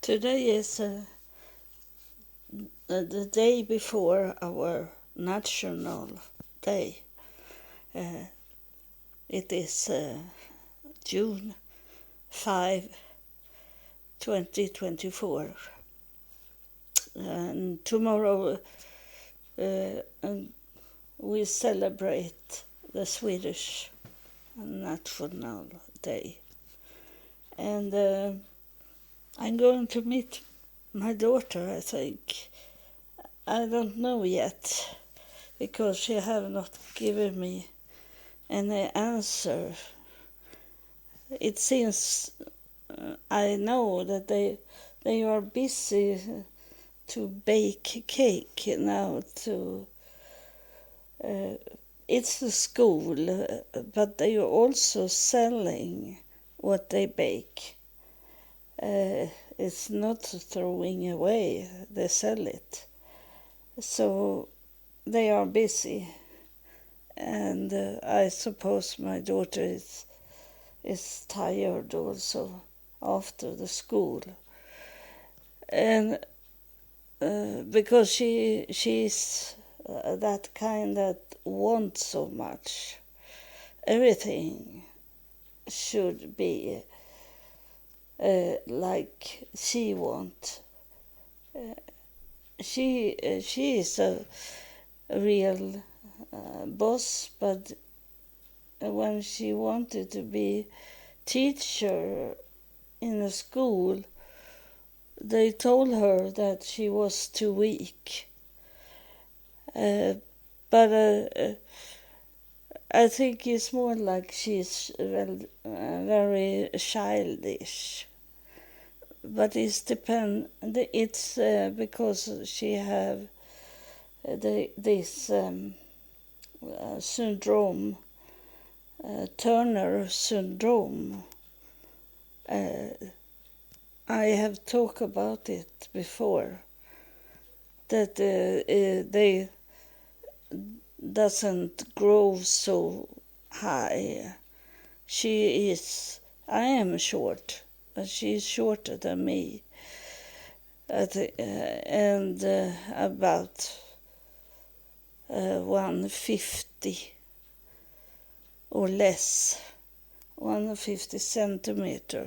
Today is the day before our national day. It is June 5, 2024. And tomorrow we celebrate the Swedish National Day. And I'm going to meet my daughter, I think. I don't know yet, because she have not given me any answer. It seems I know that they are busy to bake cake now. It's the school, but they are also selling what they bake. It's not throwing away, they sell it. So they are busy, and I suppose my daughter is tired also after the school. And because she's that kind that wants so much. Everything should be like she wants. She is a real boss, but when she wanted to be teacher in a school, they told her that she was too weak. But I think it's more like she's very childish. But it's because she have this syndrome, Turner syndrome. I have talked about it before, that they doesn't grow so high. I am short, but she's shorter than me, and about 150 or less, 150 centimeter,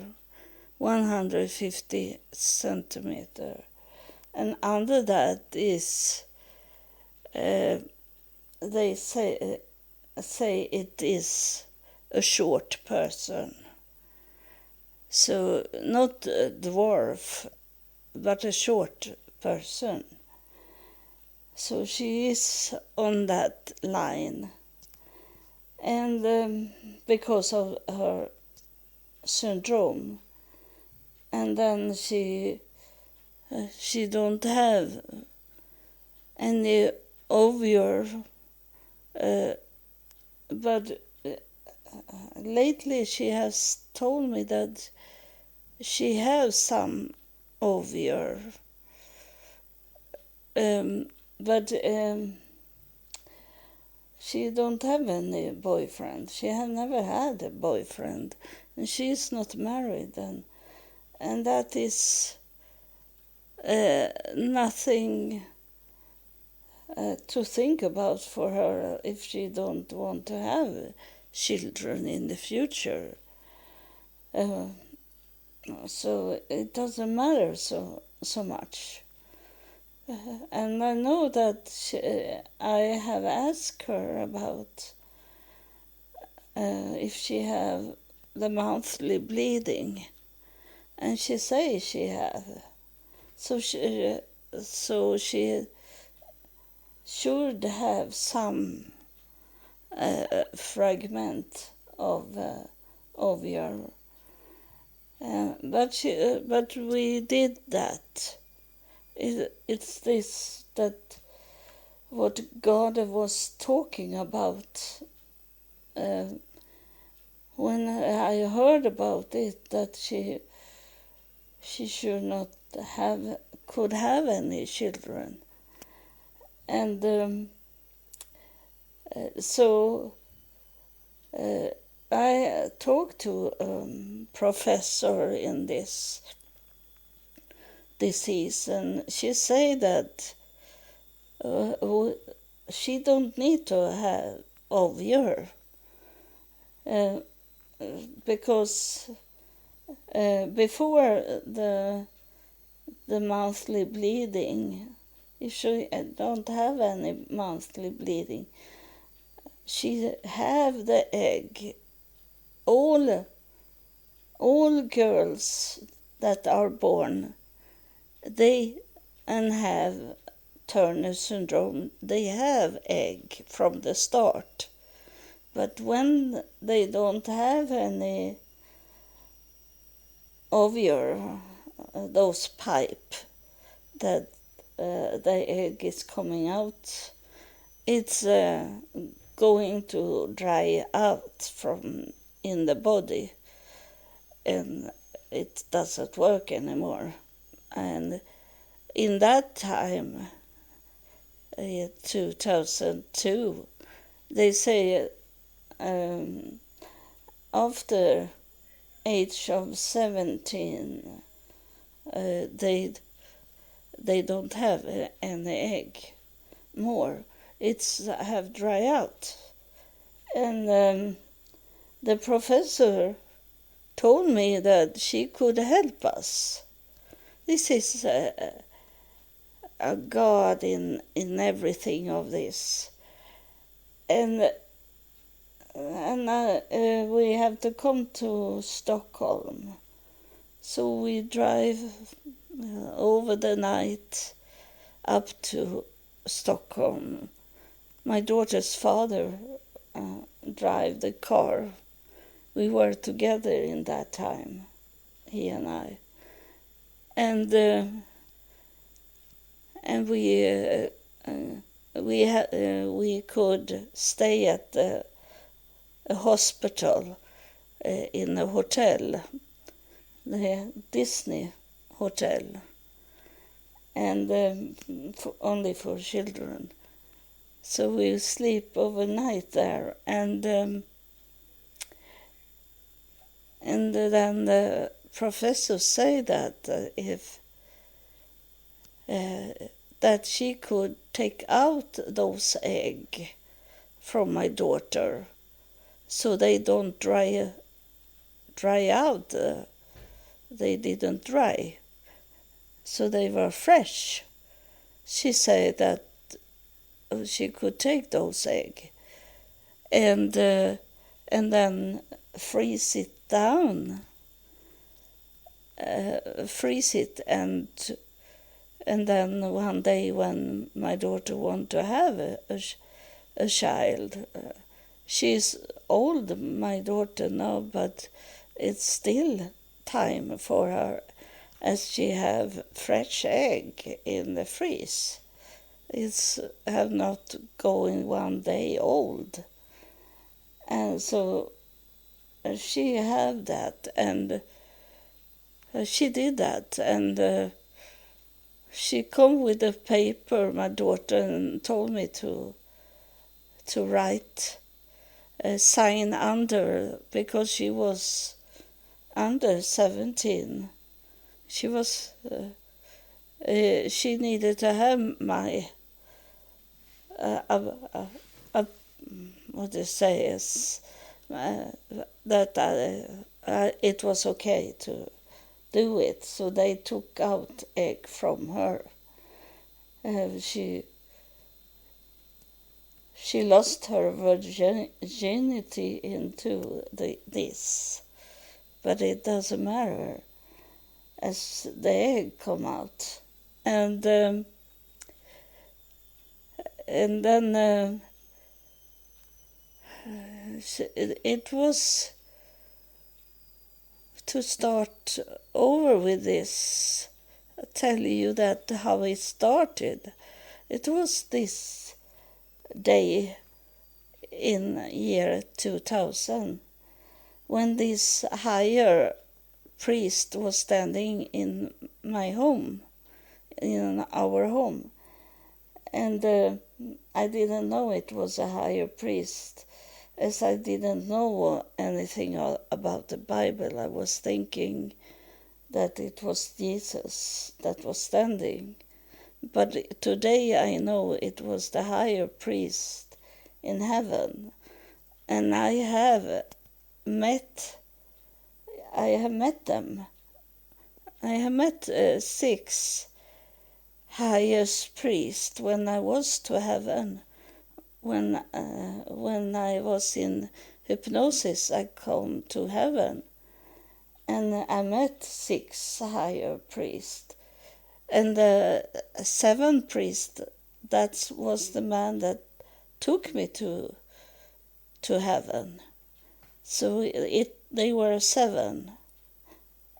150 centimeter, and under that is they say it is a short person. So not a dwarf, but a short person. So she is on that line. And because of her syndrome, and then she don't have any ovule, but lately she has told me that she has some ovule, but she don't have any boyfriend. She has never had a boyfriend, and she is not married, and that is nothing to think about for her if she don't want to have children in the future. So it doesn't matter so much. And I know that I have asked her about if she have the monthly bleeding, and she says she have. So she should have some fragment of ovule. But we did that. It's this that what God was talking about when I heard about it, that she should not could have any children. And so I talked to a professor in this, disease, and she say that she don't need to have ovular because before the monthly bleeding, if she don't have any monthly bleeding, she have the egg. All girls that are born, they and have Turner syndrome, they have egg from the start. But when they don't have any ovule, those pipe that the egg is coming out, it's going to dry out from in the body, and it doesn't work anymore. And in that time, 2002, they say after age of 17, they don't have any egg more. It's have dry out. And the professor told me that she could help us. This is a God in everything of this. And we have to come to Stockholm. So we drive over the night up to Stockholm. My daughter's father drive the car. We were together in that time, he and I. And we could stay at a hospital in a hotel, the Disney Hotel, and only for children. So we sleep overnight there, and then the professor say that if that she could take out those eggs from my daughter, so they don't dry out. They didn't dry, so they were fresh. She said that she could take those eggs and then freeze it down, and then one day when my daughter wanted to have a child, she's old, my daughter now, but it's still time for her, as she have fresh egg in the freeze. It's have not going 1 day old, and so she have that, and she did that, and she come with a paper, my daughter, and told me to write, sign under, because she was under 17. She was she needed to have my what do you say is that it was okay to do it. So they took out egg from her. She lost her virginity into this, but it doesn't matter as the egg come out. And then it was to start over with this. I tell you that how it started. It was this day in year 2000 when this higher priest was standing in my home, in our home, and I didn't know it was a higher priest, as I didn't know anything about the Bible. I was thinking that it was Jesus that was standing. But today I know it was the higher priest in heaven. And I have met them. I have met 6 highest priests when I was to heaven. When I was in hypnosis, I come to heaven, and I met 6 higher priests. And the 7th priest, that was the man that took me to heaven. So they were 7,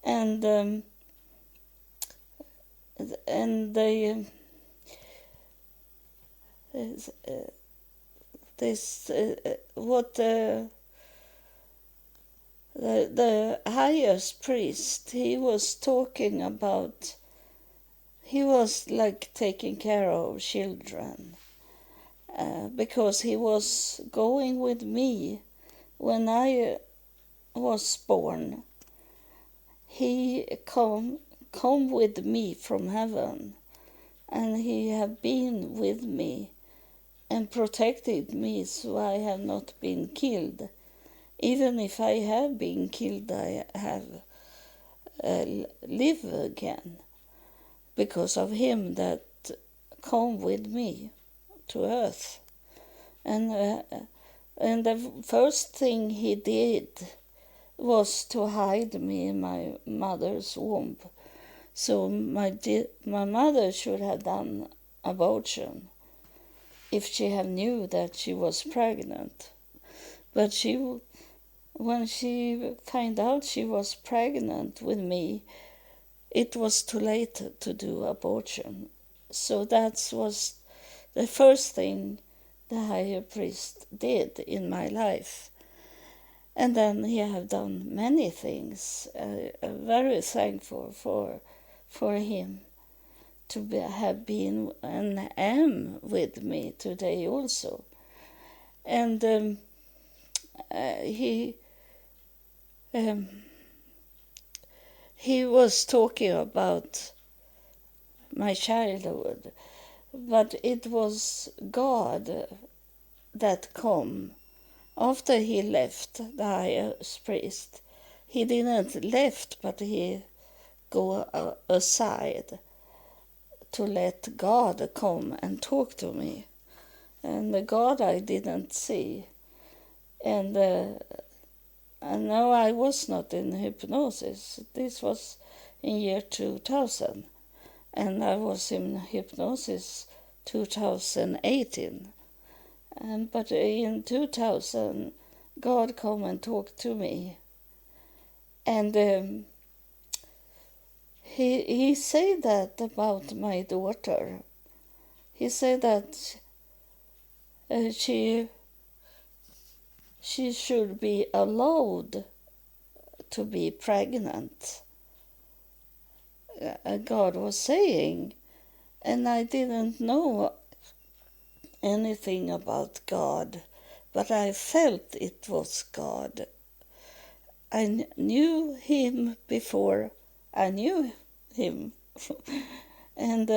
and they what the highest priest, he was talking about, he was like taking care of children, because he was going with me when I was born. He come with me from heaven, and he have been with me and protected me, so I have not been killed. Even if I have been killed, I have live again because of him that come with me to earth. And the first thing he did was to hide me in my mother's womb. So my mother should have done abortion if she had knew that she was pregnant. But when she found out she was pregnant with me, it was too late to do abortion. So that was the first thing the higher priest did in my life. And then he have done many things. I'm very thankful for him to have been and am with me today also. And he was talking about my childhood, but it was God that come after he left, the highest priest. He didn't left, but he go aside to let God come and talk to me. And the God I didn't see. And no, I was not in hypnosis. This was in year 2000. And I was in hypnosis 2018. But in 2000, God come and talked to me. And he said that about my daughter. He said that she should be allowed to be pregnant. God was saying, and I didn't know anything about God, but I felt it was God. I knew him before I knew him. And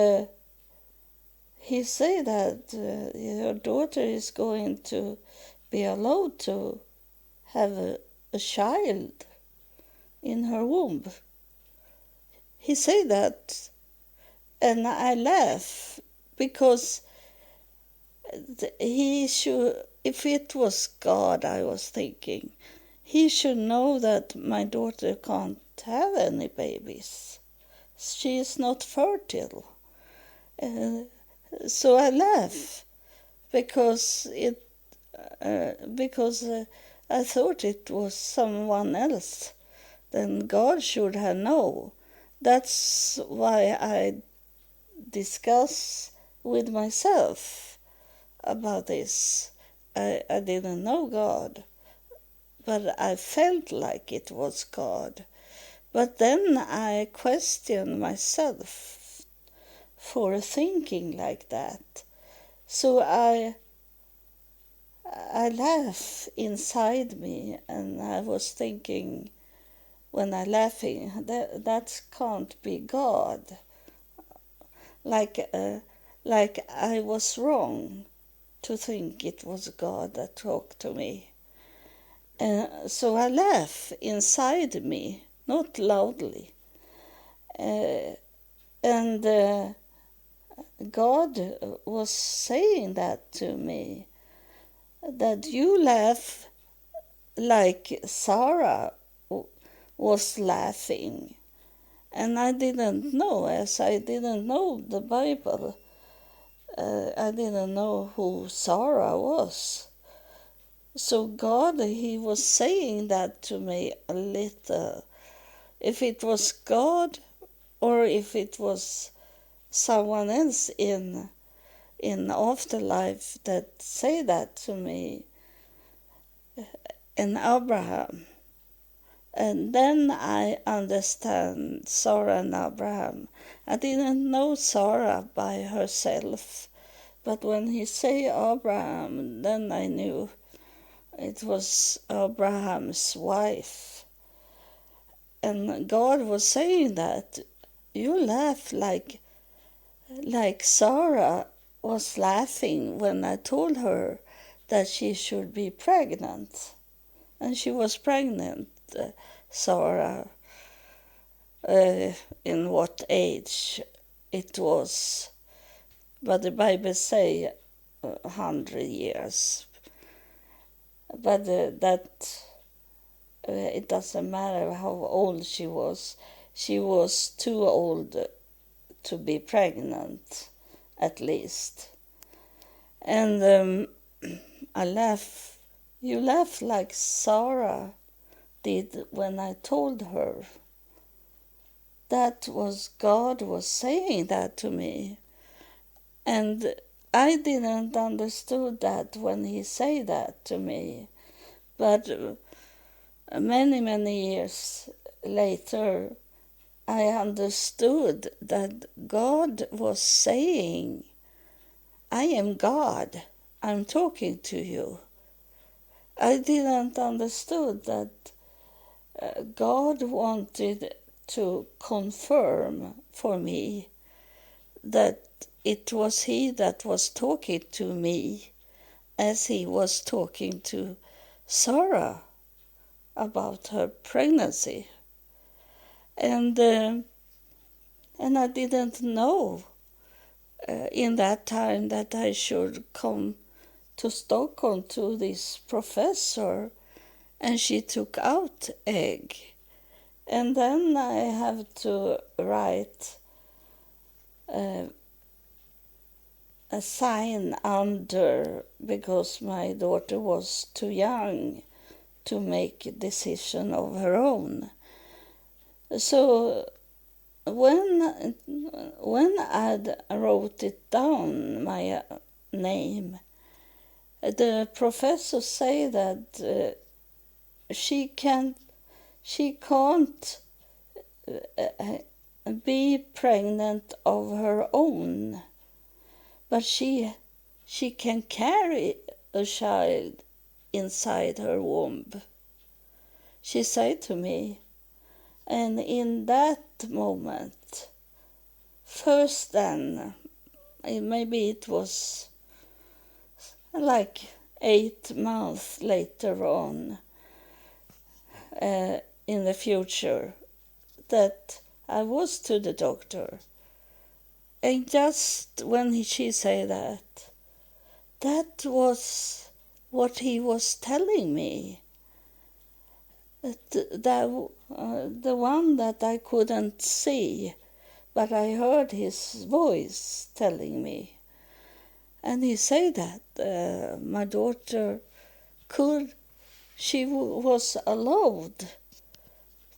he said that your daughter is going to be allowed to have a child in her womb. He said that, and I laugh because he should, if it was God, I was thinking, he should know that my daughter can't have any babies. She is not fertile. So I laugh because I thought it was someone else. Then God should have known. That's why I discuss with myself about this. I didn't know God, but I felt like it was God. But then I questioned myself for thinking like that. So I laugh inside me, and I was thinking, when I'm laughing, that can't be God. Like I was wrong to think it was God that talked to me. So I laugh inside me, not loudly. And God was saying that to me, that you laugh like Sarah was laughing. And I didn't know, as I didn't know the Bible, I didn't know who Sarah was. So God, he was saying that to me a little. If it was God or if it was someone else in afterlife that say that to me, and Abraham. And then I understand Sarah and Abraham. I didn't know Sarah by herself, but when he say Abraham, then I knew it was Abraham's wife. And God was saying that you laugh like Sarah was laughing when I told her that she should be pregnant. And she was pregnant, Sarah. In what age it was. But the Bible say 100 years. But it doesn't matter how old she was. She was too old to be pregnant, at least. And I laugh. You laugh like Sarah did when I told her. That was God was saying that to me. And I didn't understood that when he said that to me. But many years later, I understood that God was saying, I am God. I'm talking to you. I didn't understood that God wanted to confirm for me that it was he that was talking to me as he was talking to Sarah about her pregnancy. And I didn't know in that time that I should come to Stockholm to this professor, and she took out egg. And then I have to write a sign under, because my daughter was too young to make a decision of her own. So when I wrote it down, my name, the professor say that she can't be pregnant of her own, but she can carry a child inside her womb, she said to me. And in that moment, first then, maybe it was like 8 months later on, in the future, that I was to the doctor. And just when she said that was what he was telling me. The one that I couldn't see, but I heard his voice telling me. And he said that my daughter was allowed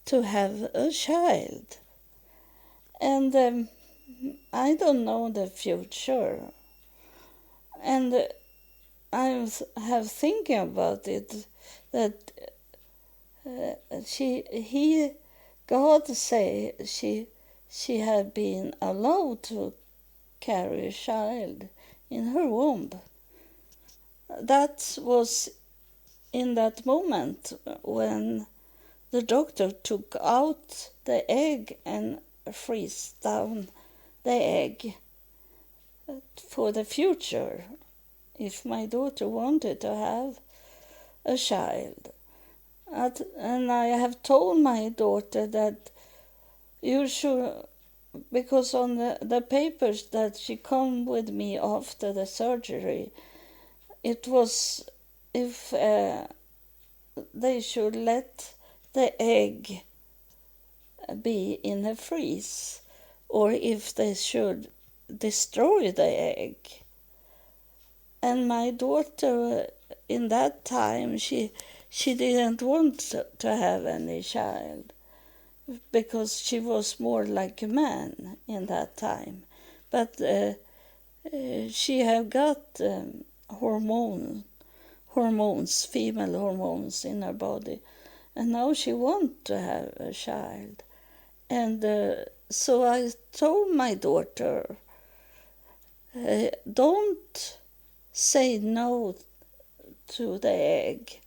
to have a child. And I don't know the future. And I have thinking about it, that God say she had been allowed to carry a child in her womb. That was in that moment when the doctor took out the egg and freeze down the egg for the future if my daughter wanted to have a child. And I have told my daughter that you should, because on the papers that she come with me after the surgery, it was if they should let the egg be in a freeze, or if they should destroy the egg. And my daughter, in that time, she didn't want to have any child, because she was more like a man in that time. But she had got hormones, female hormones in her body, and now she wants to have a child. And so I told my daughter, don't say no to the egg.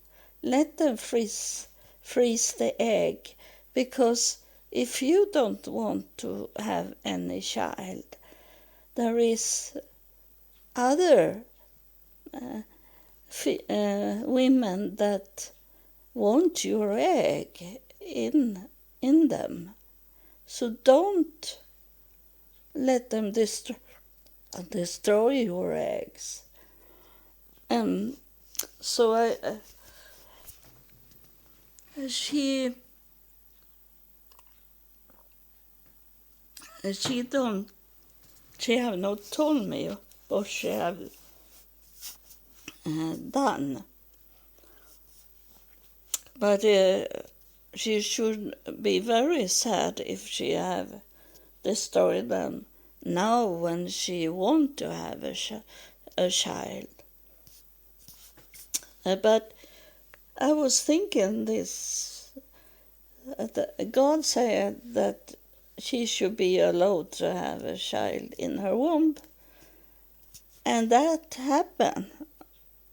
Let them freeze the egg, because if you don't want to have any child, there is other women that want your egg in them. So don't let them destroy your eggs. So she have not told me what she have done, but she should be very sad if she have destroyed them now when she want to have a child. But I was thinking this, God said that she should be allowed to have a child in her womb. And that happened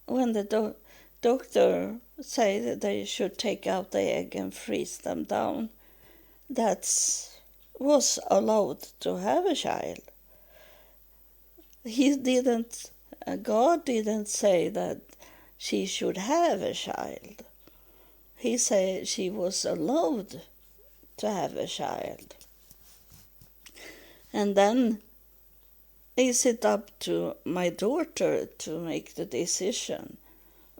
when the doctor said that they should take out the egg and freeze them down. That was allowed to have a child. God didn't say that she should have a child. He said she was allowed to have a child. And then is it up to my daughter to make the decision?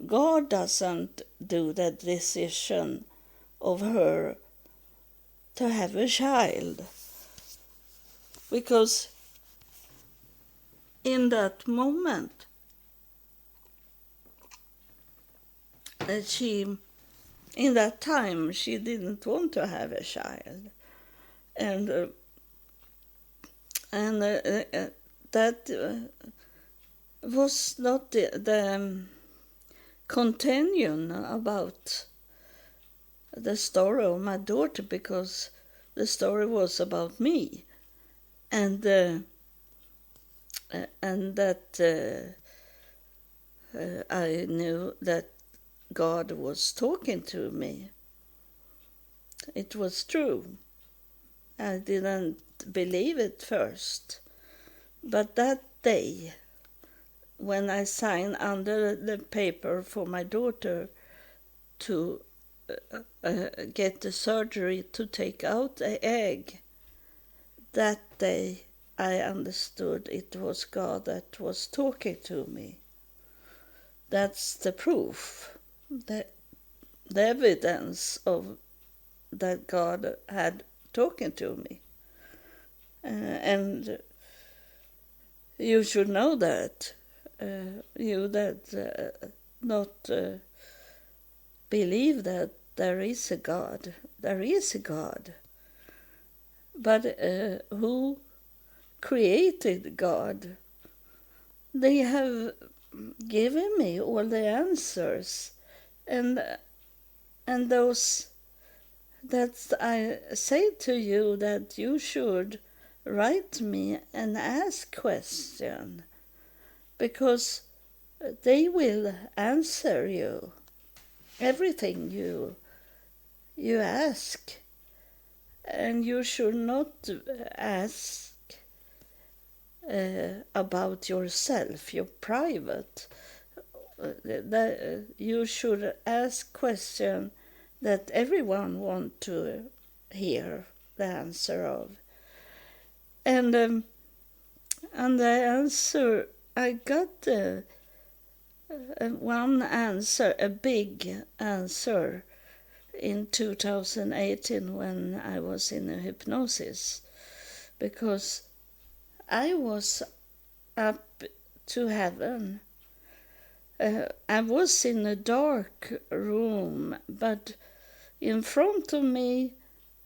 God doesn't do the decision of her to have a child. Because in that moment, in that time, she didn't want to have a child. And that was not the continuing about the story of my daughter, because the story was about me, and that I knew that God was talking to me. It was true. I didn't believe it first, but that day, when I signed under the paper for my daughter to get the surgery to take out the egg, that day I understood it was God that was talking to me. That's the proof, the evidence of that God had talking to me. And you should know that, you that not believe that there is a God. There is a God. But who created God? They have given me all the answers, and those that I say to you that you should write me and ask questions, because they will answer you everything you you ask, and you should not ask about yourself, your private. You should ask questions that everyone want to hear the answer of. And the answer I got, one answer, a big answer, in 2018 when I was in a hypnosis, because I was up to heaven. I was in a dark room, but in front of me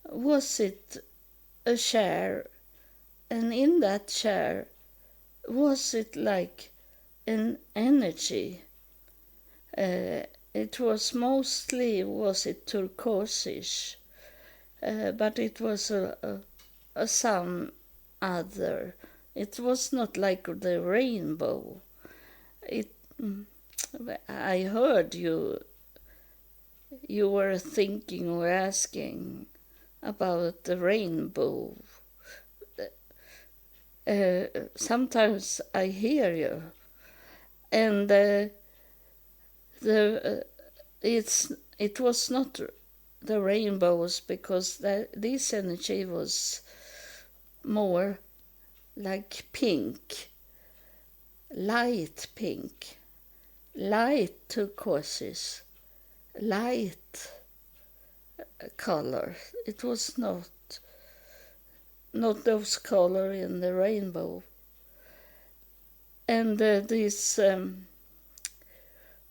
was it a chair, and in that chair was it like an energy. It was mostly, was it turquoise, but it was some other. It was not like the rainbow. I heard you were thinking or asking about the rainbow. Sometimes I hear you, and it was not the rainbows, because this energy was more like pink, light pink, light turquoise, light color. It was not those color in the rainbow. And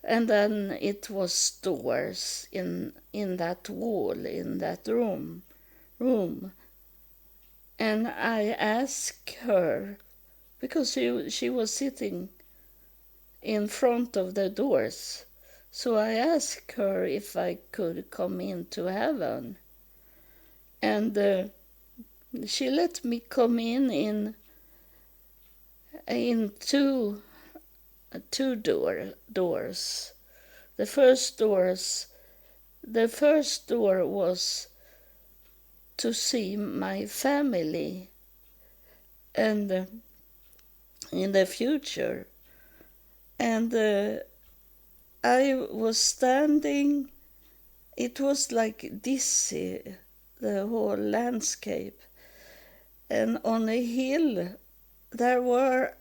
and then it was doors in that wall, in that room. And I asked her, because she was sitting in front of the doors, so I asked her if I could come into heaven. And she let me come in two doors. The first door was to see my family and in the future. And I was standing, it was like dizzy, the whole landscape. And on a hill there were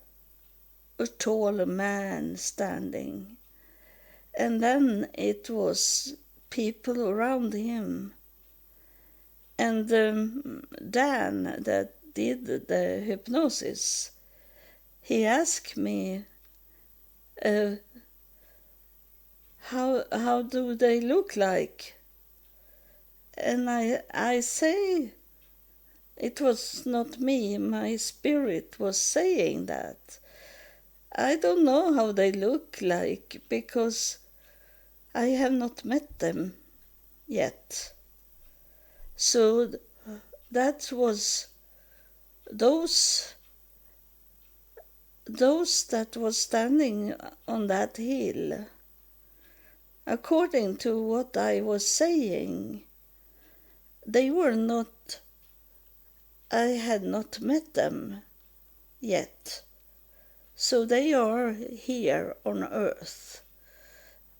a tall man standing, and then it was people around him. And Dan, that did the hypnosis, he asked me, how do they look like? And I say, it was not me, my spirit was saying that. I don't know how they look like, because I have not met them yet. So that was those that was standing on that hill. According to what I was saying, they were not, I had not met them yet. So they are here on earth,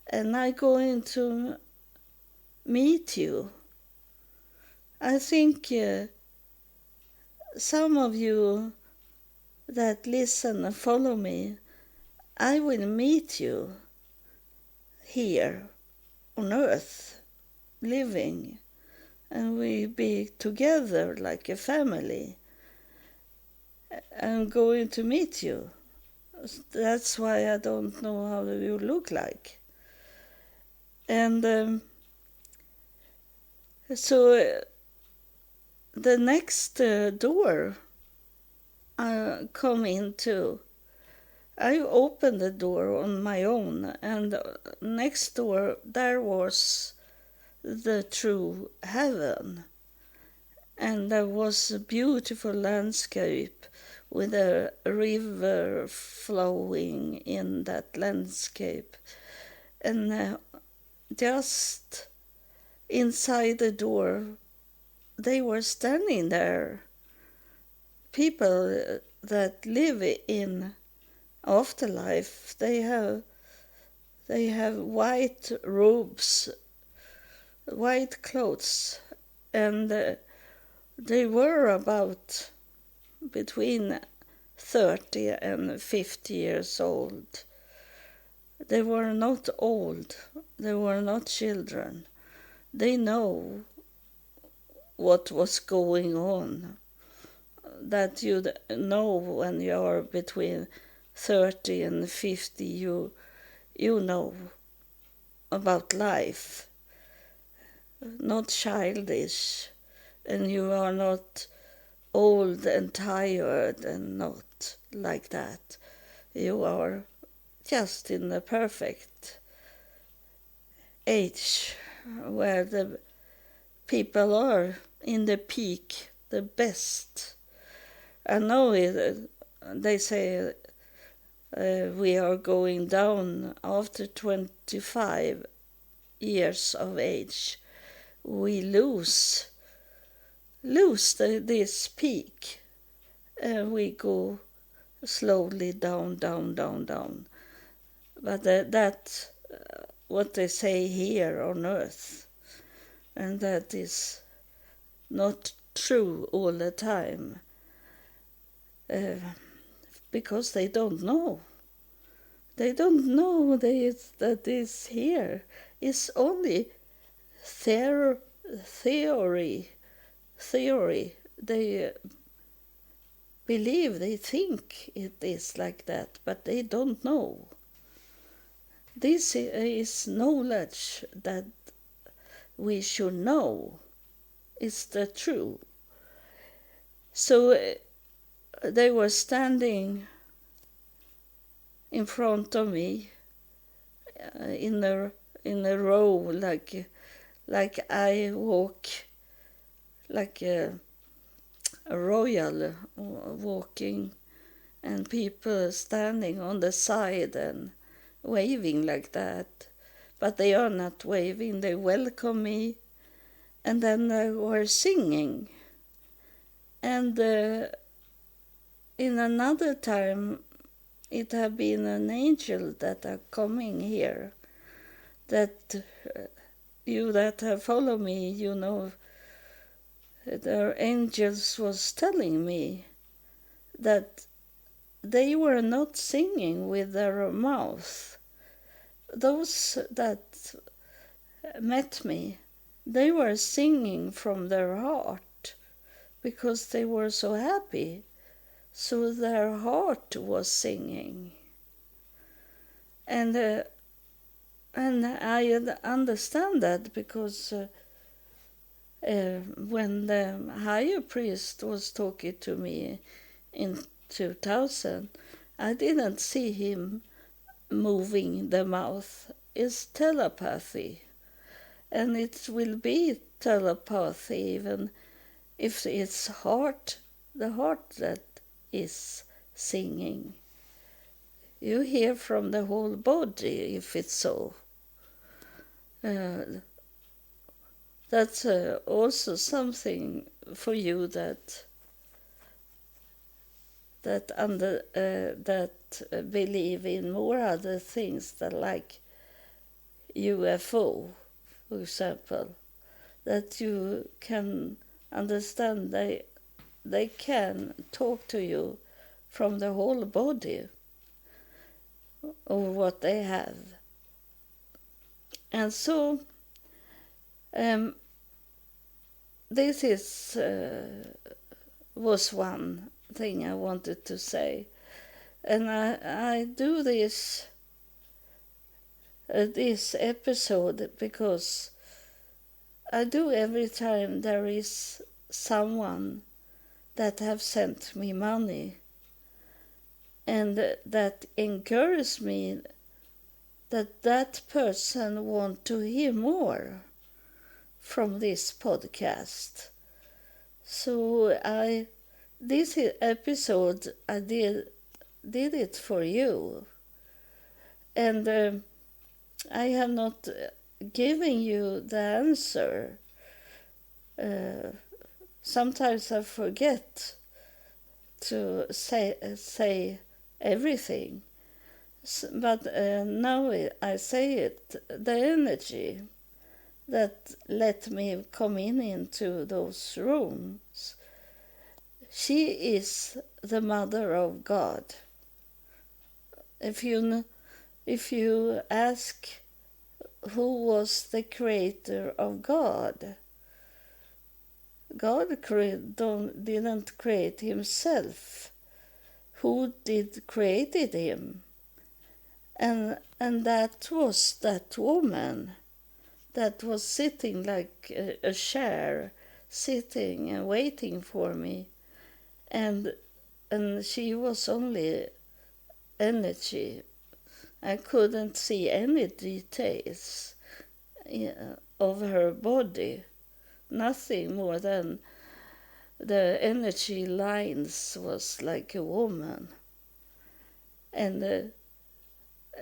and I'm going to meet you. I think some of you that listen and follow me, I will meet you here on earth, living, and we be together like a family. I'm going to meet you. That's why I don't know how you look like. And so the next door I come into, I opened the door on my own, and next door there was the true heaven. And there was a beautiful landscape with a river flowing in that landscape. And just inside the door, they were standing there. People that live in afterlife, they have white robes, white clothes, and they were about between 30 and 50 years old. They were not old, they were not children. They know what was going on. That you know when you are between 30 and 50, you know about life, not childish, and you are not old and tired and not like that. You are just in the perfect age where the people are in the peak, the best. I know they say we are going down after 25 years of age. We lose this peak, and we go slowly down, down, down, down. But that's what they say here on earth, and that is not true all the time, because they don't know. They don't know that this here is only theory. They believe, they think it is like that, but they don't know. This is knowledge that we should know. It's the truth. So they were standing in front of me in a row, like I walk, like a royal walking, and people standing on the side and waving like that. But they are not waving, they welcome me, and then they were singing. And in another time, it had been an angel that are coming here, that you that have followed me, you know, the angels was telling me that they were not singing with their mouth. Those that met me, they were singing from their heart because they were so happy. So their heart was singing. And I understand that because when the higher priest was talking to me in 2000, I didn't see him moving the mouth. It's telepathy. And it will be telepathy even if it's the heart that is singing. You hear from the whole body if it's so. That's also something for you that believe in more other things than like UFO, for example, that you can understand they can talk to you from the whole body of what they have. And so this was one thing I wanted to say. And I do this episode because I do every time there is someone that have sent me money and that encourages me that person want to hear more from this podcast. So this episode I did it for you, and I have not giving you the answer. Sometimes I forget to say everything, but now I say it. The energy that let me come into those rooms, she is the Mother of God. If you ask who was the creator of God, God didn't create himself. Who did created him? And that was that woman that was sitting like a chair, sitting and waiting for me. And she was only energy. I couldn't see any details of her body. Nothing more than the energy lines was like a woman. And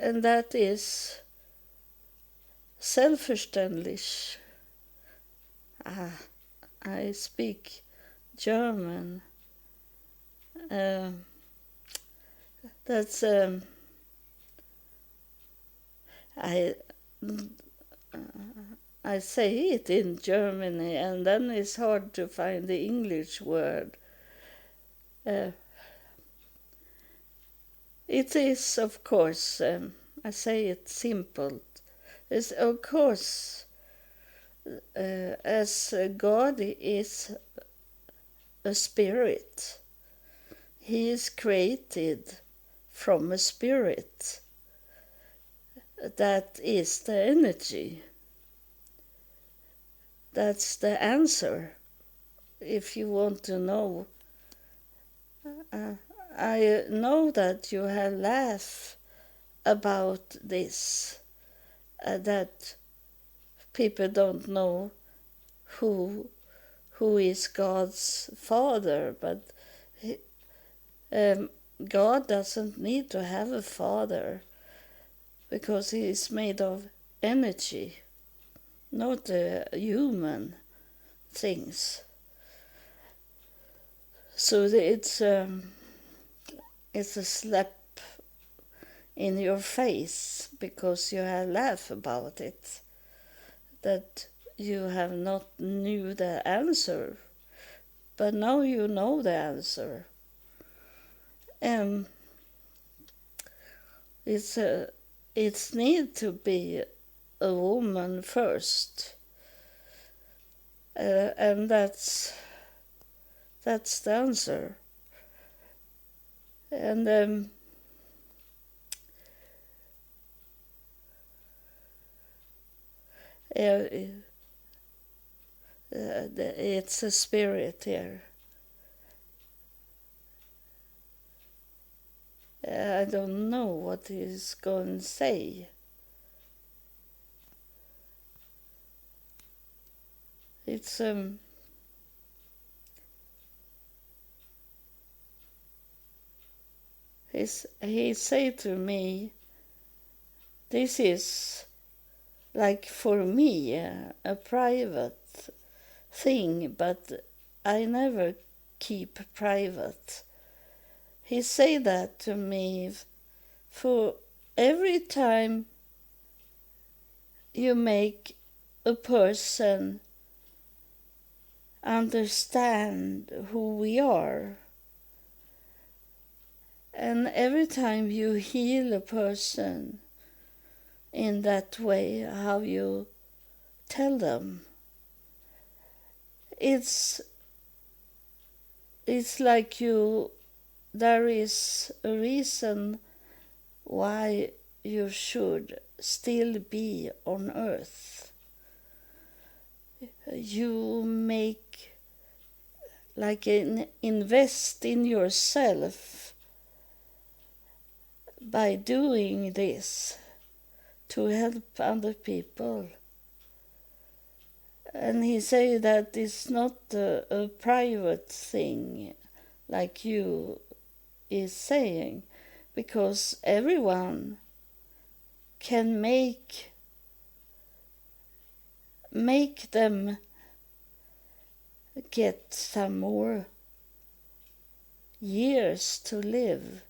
that is selbstverständlich. I speak German. That's I say it in Germany, and then it's hard to find the English word. It is, of course, I say it simple. It's, of course, as God is a spirit, he is created from a spirit. That is the energy. That's the answer. If you want to know, I know that you have laughed about this, that people don't know who is God's father, but God doesn't need to have a father because he is made of energy, not human things. So it's a slap in your face because you have laughed about it, that you have not knew the answer, but now you know the answer. It's need to be a woman first, and that's the answer. And it's a spirit here. I don't know what he's going to say. It's he said to me, this is like for me a private thing, but I never keep private. He said that to me, for every time you make a person understand who we are, and every time you heal a person in that way, how you tell them, it's like there is a reason why you should still be on earth. You make like invest in yourself by doing this to help other people. And he say that it's not a private thing like you is saying, because everyone can make make them get some more years to live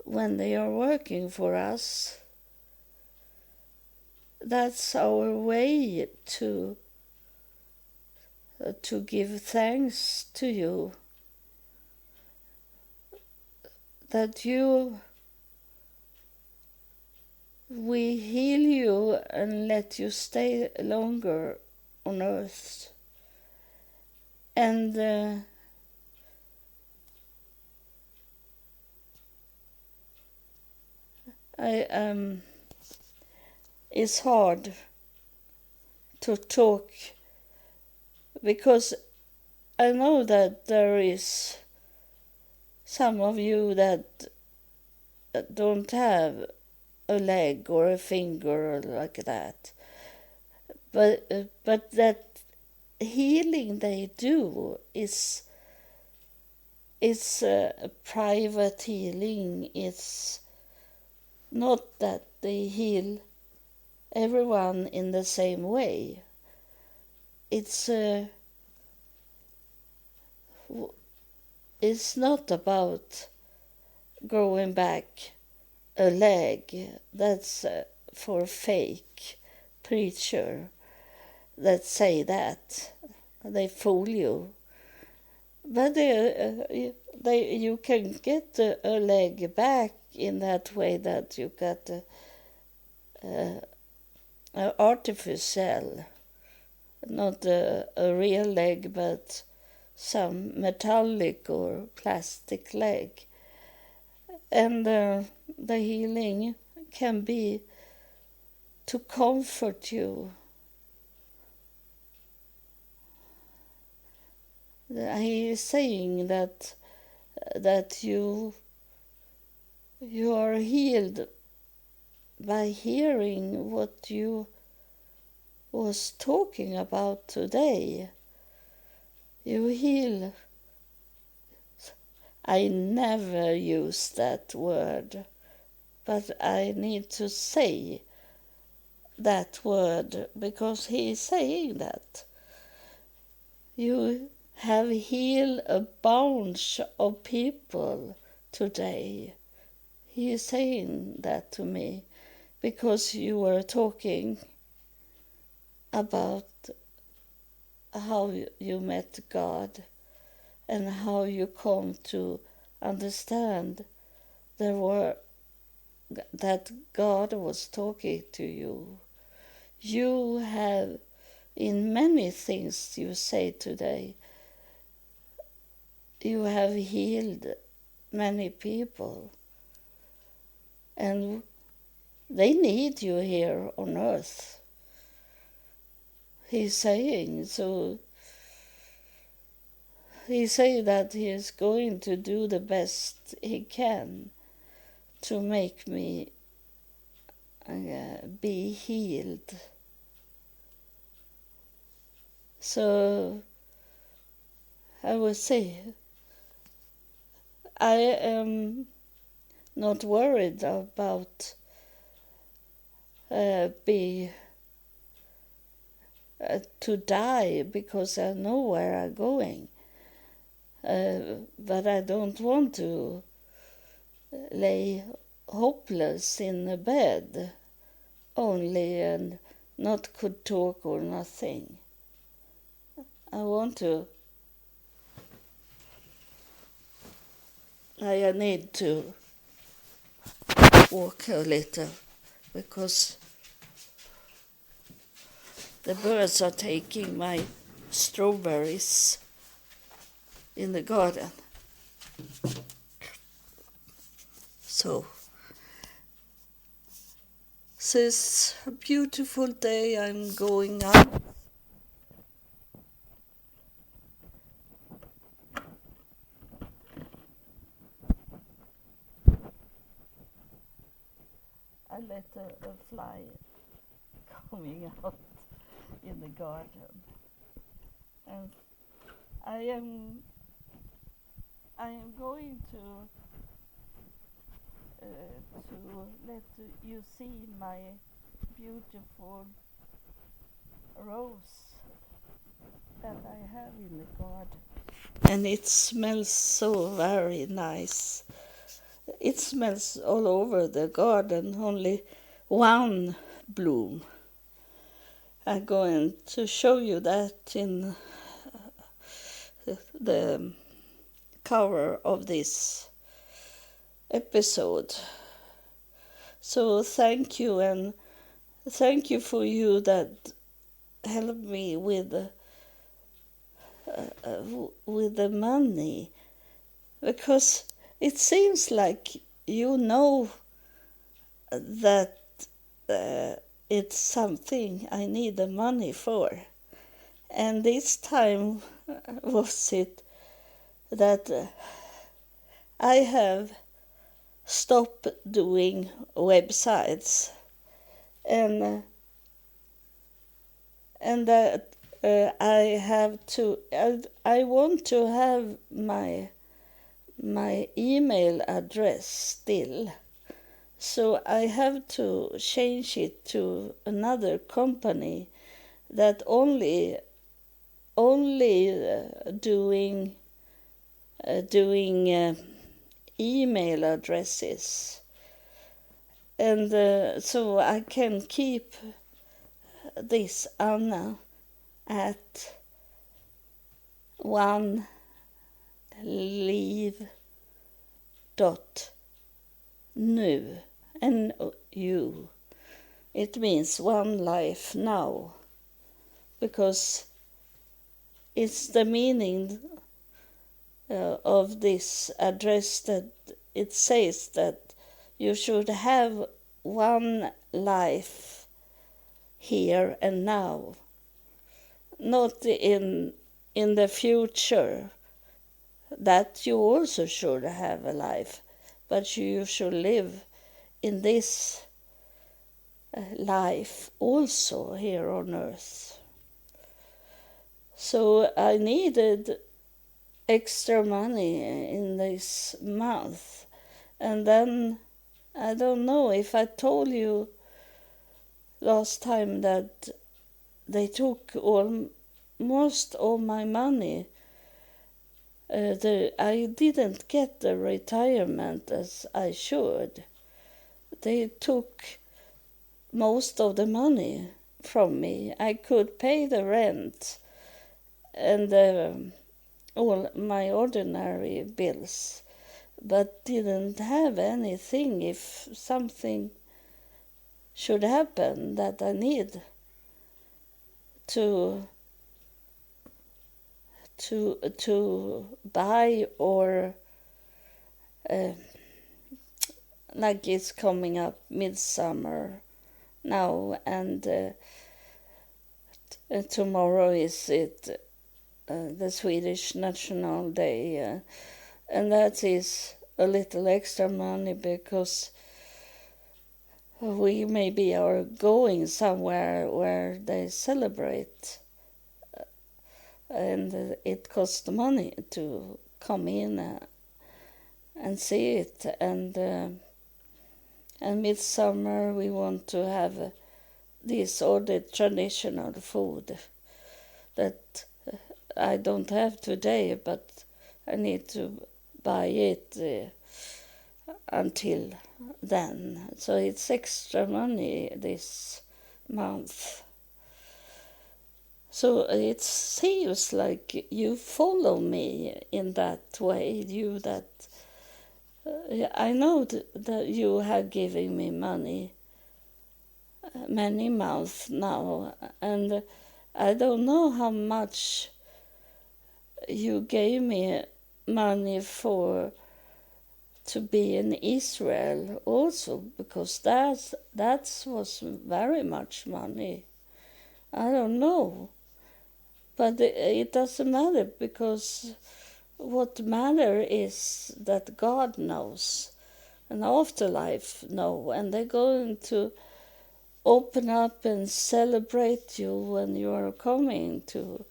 when they are working for us. That's our way to give thanks to you, that we heal you and let you stay longer on earth. And it's hard to talk because I know that there is some of you that don't have a leg or a finger like that, but that healing they do is a private healing. It's not that they heal everyone in the same way. It's not about growing back a leg. That's for fake preacher that say that. They fool you. But you can get a leg back in that way that you got an artificial, not a real leg, but some metallic or plastic leg. And the healing can be to comfort you. He is saying that you are healed by hearing what you was talking about today. You heal. I never use that word, but I need to say that word because he is saying that. You have healed a bunch of people today. He is saying that to me because you were talking about how you met God and how you come to understand that God was talking to you. You have, in many things you say today, you have healed many people, and they need you here on earth. He's saying so. He say that he is going to do the best he can to make me be healed. So I would say I am not worried about to die because I know where I'm going. But I don't want to lay hopeless in a bed only and not could talk or nothing. I need to walk a little because the birds are taking my strawberries in the garden. So it's a beautiful day. I'm going out. I let a fly coming out in the garden, and I am going to let you see my beautiful rose that I have in the garden. And it smells so very nice. It smells all over the garden, only one bloom. I'm going to show you that in the cover of this episode. So thank you, and thank you for you that helped me with the money, because it seems like you know that it's something I need the money for. And this time was it that I have stopped doing websites, and that I have to. I want to have my email address still, so I have to change it to another company that only doing email addresses, and so I can keep this Anna at one leave dot nu, N-U. It means one life now, because it's the meaning of this address that it says that you should have one life here and now, not in the future, that you also should have a life, but you should live in this life also here on earth. So I needed extra money in this month, and then I don't know if I told you last time that they took almost all my money. I didn't get the retirement as I should. They took most of the money from me. I could pay the rent and all my ordinary bills, but didn't have anything if something should happen that I need to buy, or like it's coming up midsummer now, and tomorrow is it the Swedish National Day, and that is a little extra money because we maybe are going somewhere where they celebrate, and it costs money to come in and see it. And midsummer we want to have this or the traditional food that I don't have today, but I need to buy it until then. So it's extra money this month. So it seems like you follow me in that way. You that I know that you have given me money many months now, and I don't know how much you gave me money for to be in Israel also, because that was very much money. I don't know, but it doesn't matter, because what matters is that God knows, and afterlife know, and they're going to open up and celebrate you when you are coming to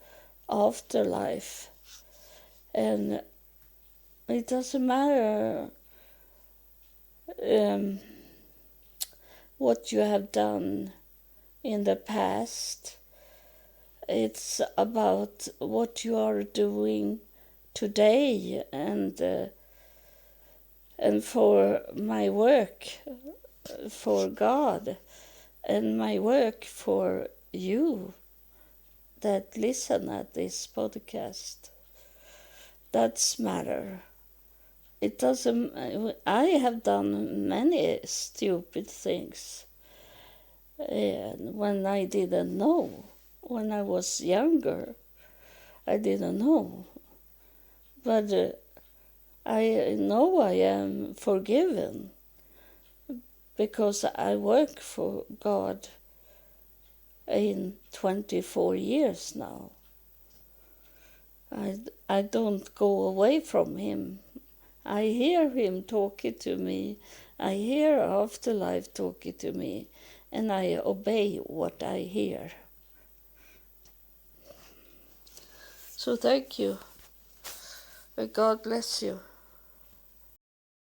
afterlife. And it doesn't matter what you have done in the past. it's about what you are doing today, and for my work for God, and my work for you that listen at this podcast. That's matter. It doesn't. I have done many stupid things, and when I didn't know, when I was younger, I didn't know. But I know I am forgiven because I work for God in 24 years now. I don't go away from Him. I hear Him talking to me. I hear Afterlife talking to me, and I obey what I hear. So thank you. God bless you.